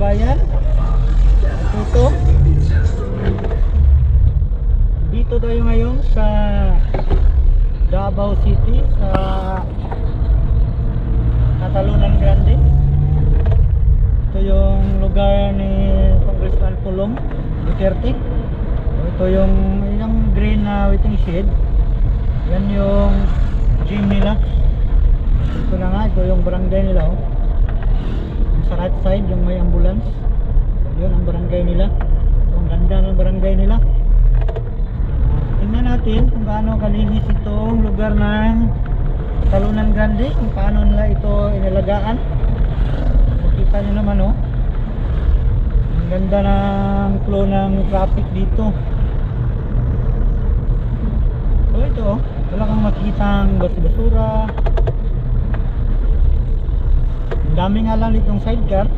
kabayan. Ito. Dito tayo ngayon sa Davao City, sa Catalunan Grande. Ito yung lugar ni Congressman Pulong Duterte. Ito yung green na waiting shed. Yan yung gym nila. Ito na nga, ito yung barangay nila, oh. Sa right side yung may ambulance, yun ang barangay nila. So, ang ganda ng barangay nila. Tingnan natin kung gaano kalinis itong lugar ng Catalunan Grande, kung paano nila ito inalagaan. Makita nyo naman, oh, ang ganda ng flow ng traffic dito. So ito, oh, wala kang makitang basura. Ang dami nga lang ditong sidecar.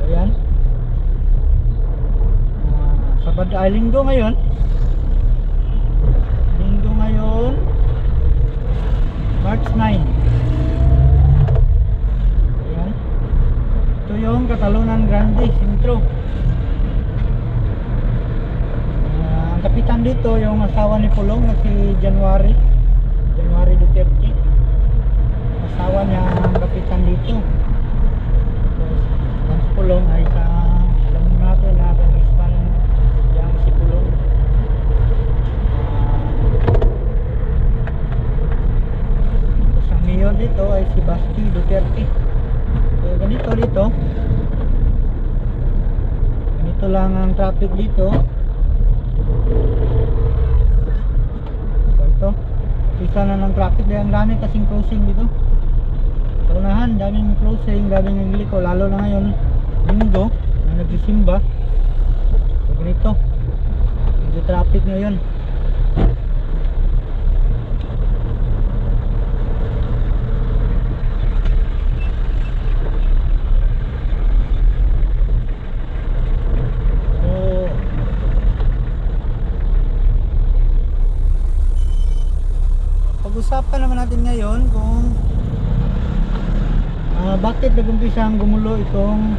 Ayan. Linggo ngayon. Linggo ngayon, March 9. Ayan. Ito yung Catalunan Grande Sentro. Ang kapitan dito yung asawa ni Pulong na si January Duterte. Asawa niya ang kapitan dito. Ang Pulong ay sa, alam natin na Congressman yang si Pulong. Sa mayor dito ay si Basti Duterte. So ganito dito. Ganito lang ang traffic dito. So ito, isa na ng traffic dahil ang dami kasing crossing dito. Sa unahan, daming crossing, daming nagliko, lalo na ngayon linggo na nagsisimba. So ganito, medyo traffic ngayon. Pag-usapan naman natin ngayon kung bakit nag-umpisang gumulo itong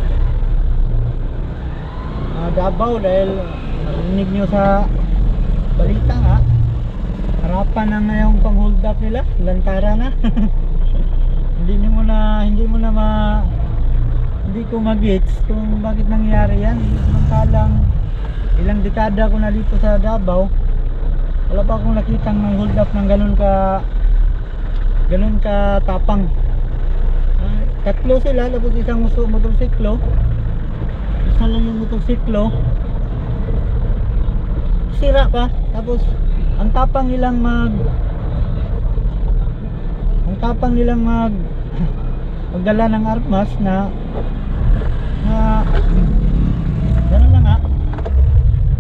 Davao, dahil narinig nyo sa balita nga, harapan na ngayong pang-hold up nila, lantara na. hindi ko mag-gets kung bakit nangyari yan. Samantalang ilang dekada ko na dito sa Davao, wala pa akong nakitang ng hold up ng ganun ka tapang. Tatlo sila, tapos isang motorsiklo. Isa lang yung motorsiklo, sira pa. Tapos ang tapang nilang magdala ng armas na gano'n na nga,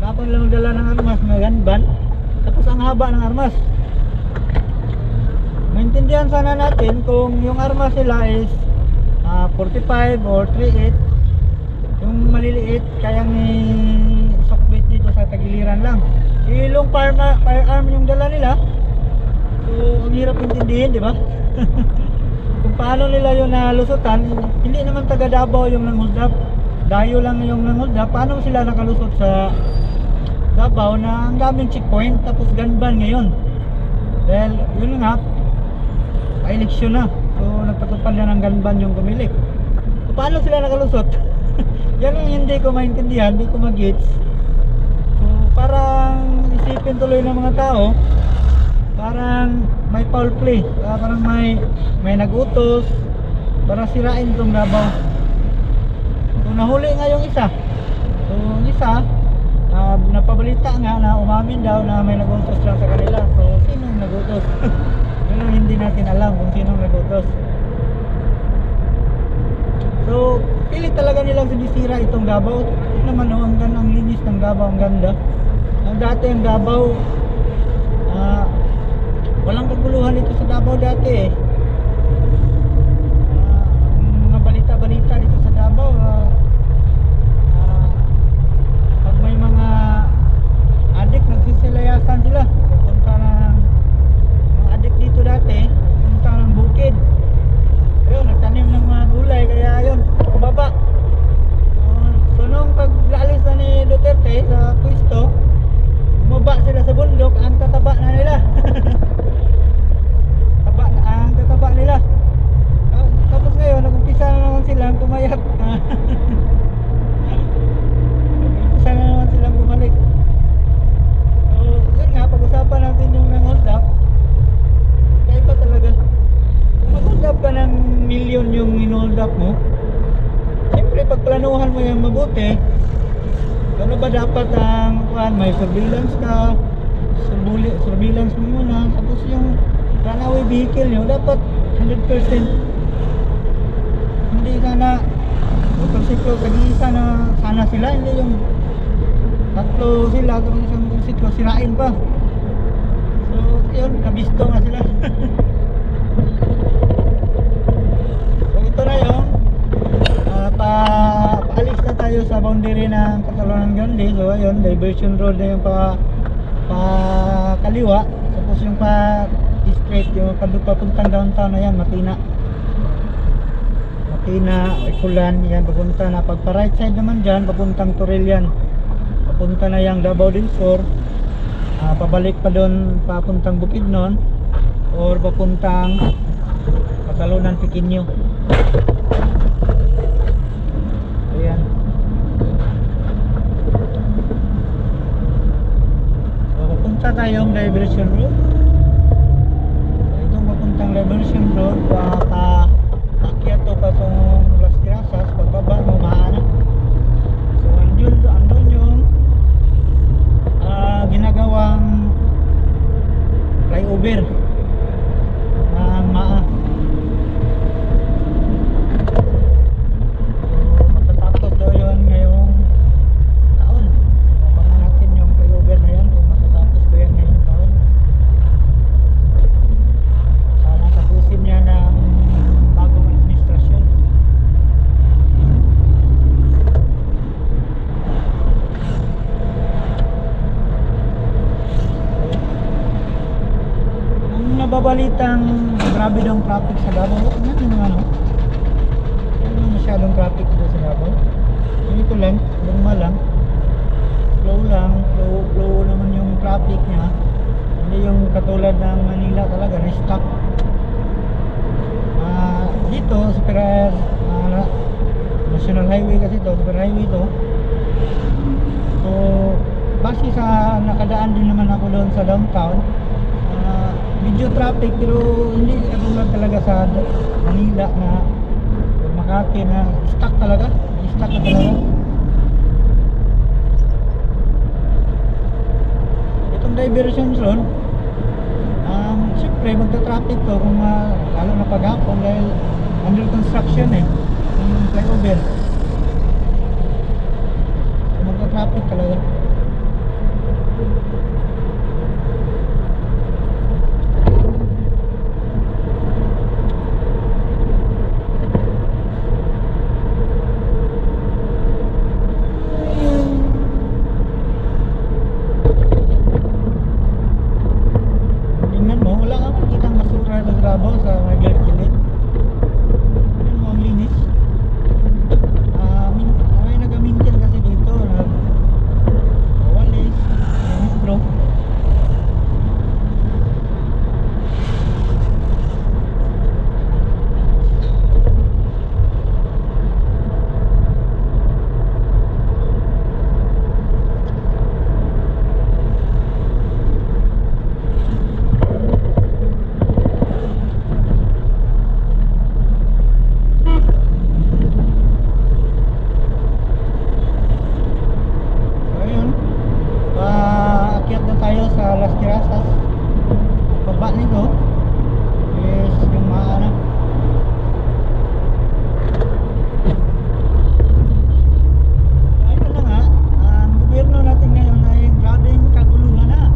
tapang nilang magdala ng armas na gunban. Tapos ang haba ng armas. Maintindihan sana natin kung yung armas nila is 45 or 38, yung maliliit kayang sokbit dito sa tagiliran lang. Ilong firearm yung dala nila. So ang hirap intindihin, di ba? Kung paano nila yung nalusutan. Hindi naman taga Davao yung nang-hold up, Dayo lang yung nang-hold up. Paano sila nakalusot sa Davao na ang daming checkpoint, tapos gunban ngayon? Dahil yun nga, pa-eleksyon na. So nagpatupad na ng gunban yung gumilik. So paano sila nakalusot? Yan ang hindi ko maintindihan, hindi ko mag-gets. So parang isipin tuloy ng mga tao, parang may foul play, parang may nag-utos para sirain itong Davao. So nahuli nga yung isa. So yung isa, napabalita nga na umamin daw na may nag-utos lang sa kanila. So sinong nag-utos? Yun ang hindi natin alam kung sinong nag-utos. So pilit talaga nilang sinisira itong Davao. Ito naman, oh, ang linis ng Davao, ang ganda. Dati ang Davao, walang kaguluhan ito sa Davao dati eh. Mga balita-balita dito sa Davao, pag may mga adik, nagsisilayasan sila. Pupunta ng mga adik dito dati, pupunta ng bukid. Duterte, ano ba dapat ang may surveillance ka, surveillance mo muna, tapos yung runaway vehicle nyo dapat 100%. Hindi sana motorsiklo tag-iisa na sana sila, hindi yung tatlo sila tapos isang motorsiklo sirain pa. So yun, nabisto nga sila. So ito na yung paalis na tayo sa boundary ng Catalonia Grande. So ayun, diversion road na yung pa kaliwa, tapos yung pa straight yung papuntang downtown na yan, Matina, Ikulan, yan papunta na. Pag pa right side naman dyan, papuntang Torilian, papunta na yung Davao del Sur, pabalik pa doon papuntang Bukidnon or papuntang Catalonia Pequeño. Ayan. So papunta tayong diversion road. So itong papuntang diversion road, paakyat to pa itong Las Grasas, pagbaba mo maana. So andun yung ginagawang flyover ng Maa. So matatapos daw yun ngayong taon. Abangan natin yung flyover na yan kung matatapos ba yan ngayong taon. Sana tapusin niya ng bagong administrasyon. Ang nababalitang grabe daw ang traffic sa Davao. Ano yung ano? Ano masyadong traffic dito sa Davao? Ito lang, normal lang. Flow naman yung traffic niya. Hindi yung katulad ng Manila talaga, na-stop. Dito, National Highway kasi ito, super highway to. So, base sa nakadaan din naman ako doon sa downtown, medyo traffic pero hindi katulad talaga sa Manila na Makati na stuck na talaga. Itong diversion zone, siyempre magta-traffic to kung lalo na paghapon dahil under construction yung flyover. So, magta-traffic talaga. Tingnan mo, wala ka makikitang basura sa Davao sa mga gilid-gilid. Tingnan mo, ang linis. May nag-maintain kasi dito, walis, metro. So ayun, paakyat na tayo sa Las Grasas. Baba nito is yung Maa. Ayun na nga, ang gobyerno natin ngayon ay grabing kaguluhan na.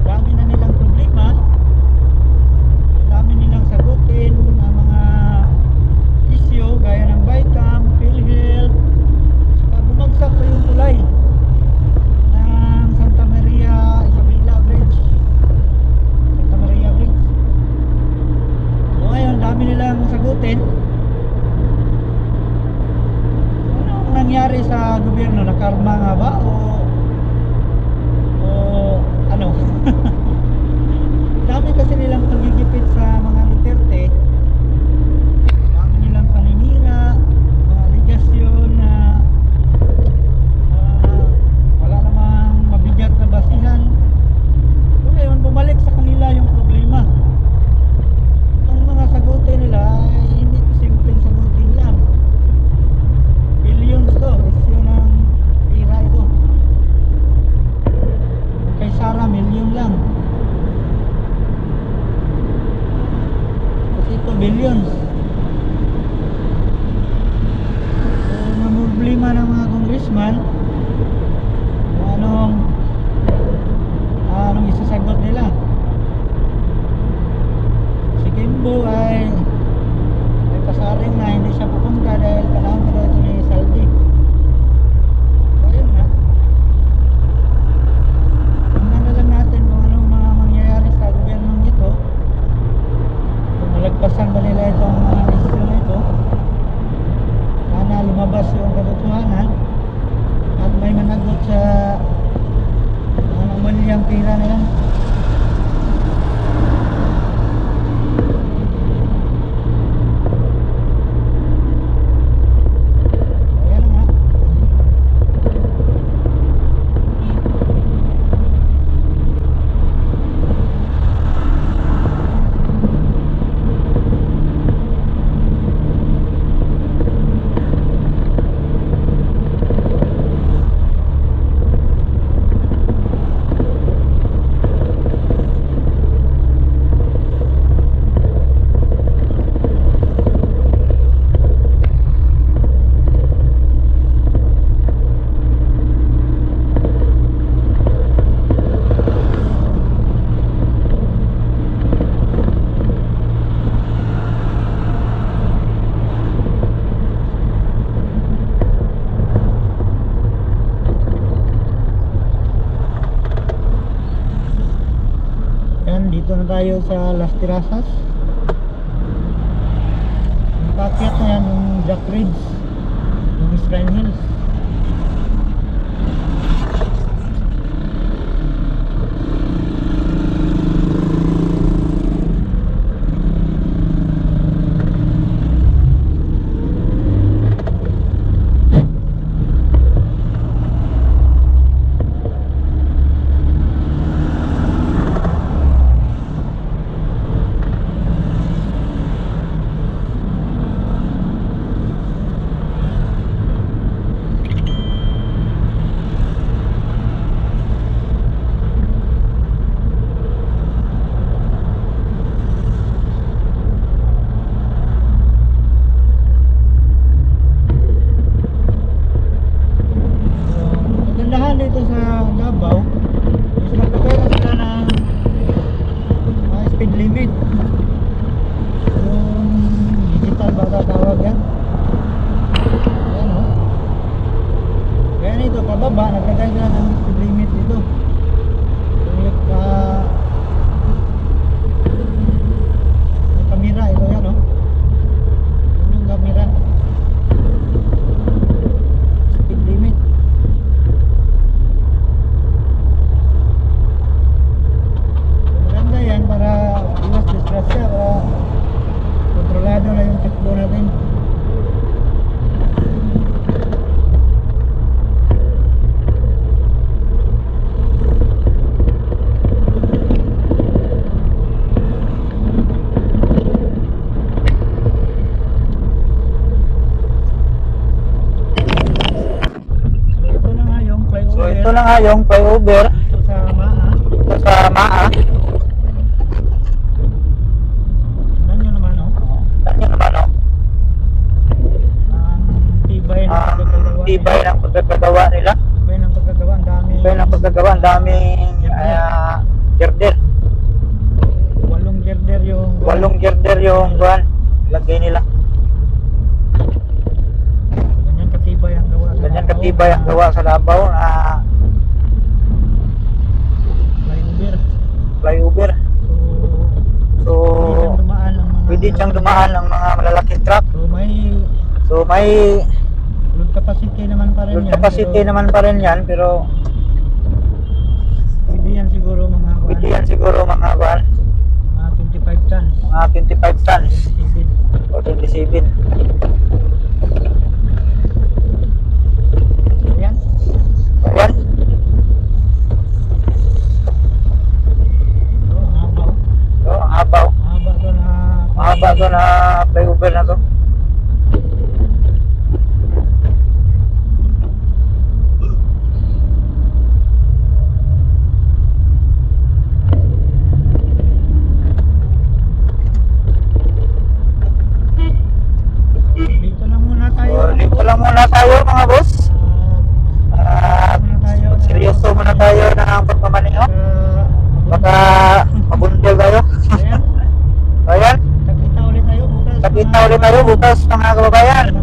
Dami na nilang problema, dami nilang sagutin ng mga issue gaya ng Bicam, PhilHealth. Saka bumagsak pa yung tulay ng Santa Maria Isabela Bridge. So ngayon, dami nilang sagutin. Ano ang nangyari sa gobyerno? Nakarma nga ba? O ano? Dami kasi nilang pagigipit sa mga Duterte. Dami nilang paninira, mga aligasyon na wala namang mabigat na basihan. So ngayon, bumalik sa kanila yung problema. Itong mga sagutin nila ay hindi simpleng sagutin lang. Billions to, is yun Dito na tayo sa Las Terrazas. Nakakyat na yan yung Jack Ridge, yung Shrine Hills. Dito sa Davao is naglagay na sila ng speed limit, yung digital ba tatawag yan. Ayan o, kaya nito pababa naglagay sila ng speed limit dito. Yung kamera ito yan o, yung kamera speed limit. Para iwas disgrasya, para kontrolado na yung takbo natin. So ito na nga yung flyover. Ito sa Maa. Ito sa Maa. Tibay ng pagkakagawa nila. Tibay ng pagkakagawa, ang dami. Tibay ng pagkakagawa, ang daming girder. 8 girder yung 8 girder yung buwan. Lagay nila. Ganyan katibay ang gawa. Ganyan katibay ang gawa sa Davao na flyover. So pwede siyang dumaan ng mga malalaking truck. So may load capacity naman pa rin yan. Load capacity naman pa rin yan, pero pwede yan siguro mga mga 25 tons. Mga 25 tons. 27. O 27. Ayan. Ayan. Ang habaw. Mahaba to na flyover na to. Dito lang muna tayo mga boss. Seryoso muna tayo ng pagmamaneho. Baka mabundol tayo. Ayan. Nakita ulit tayo bukas mga kababayan.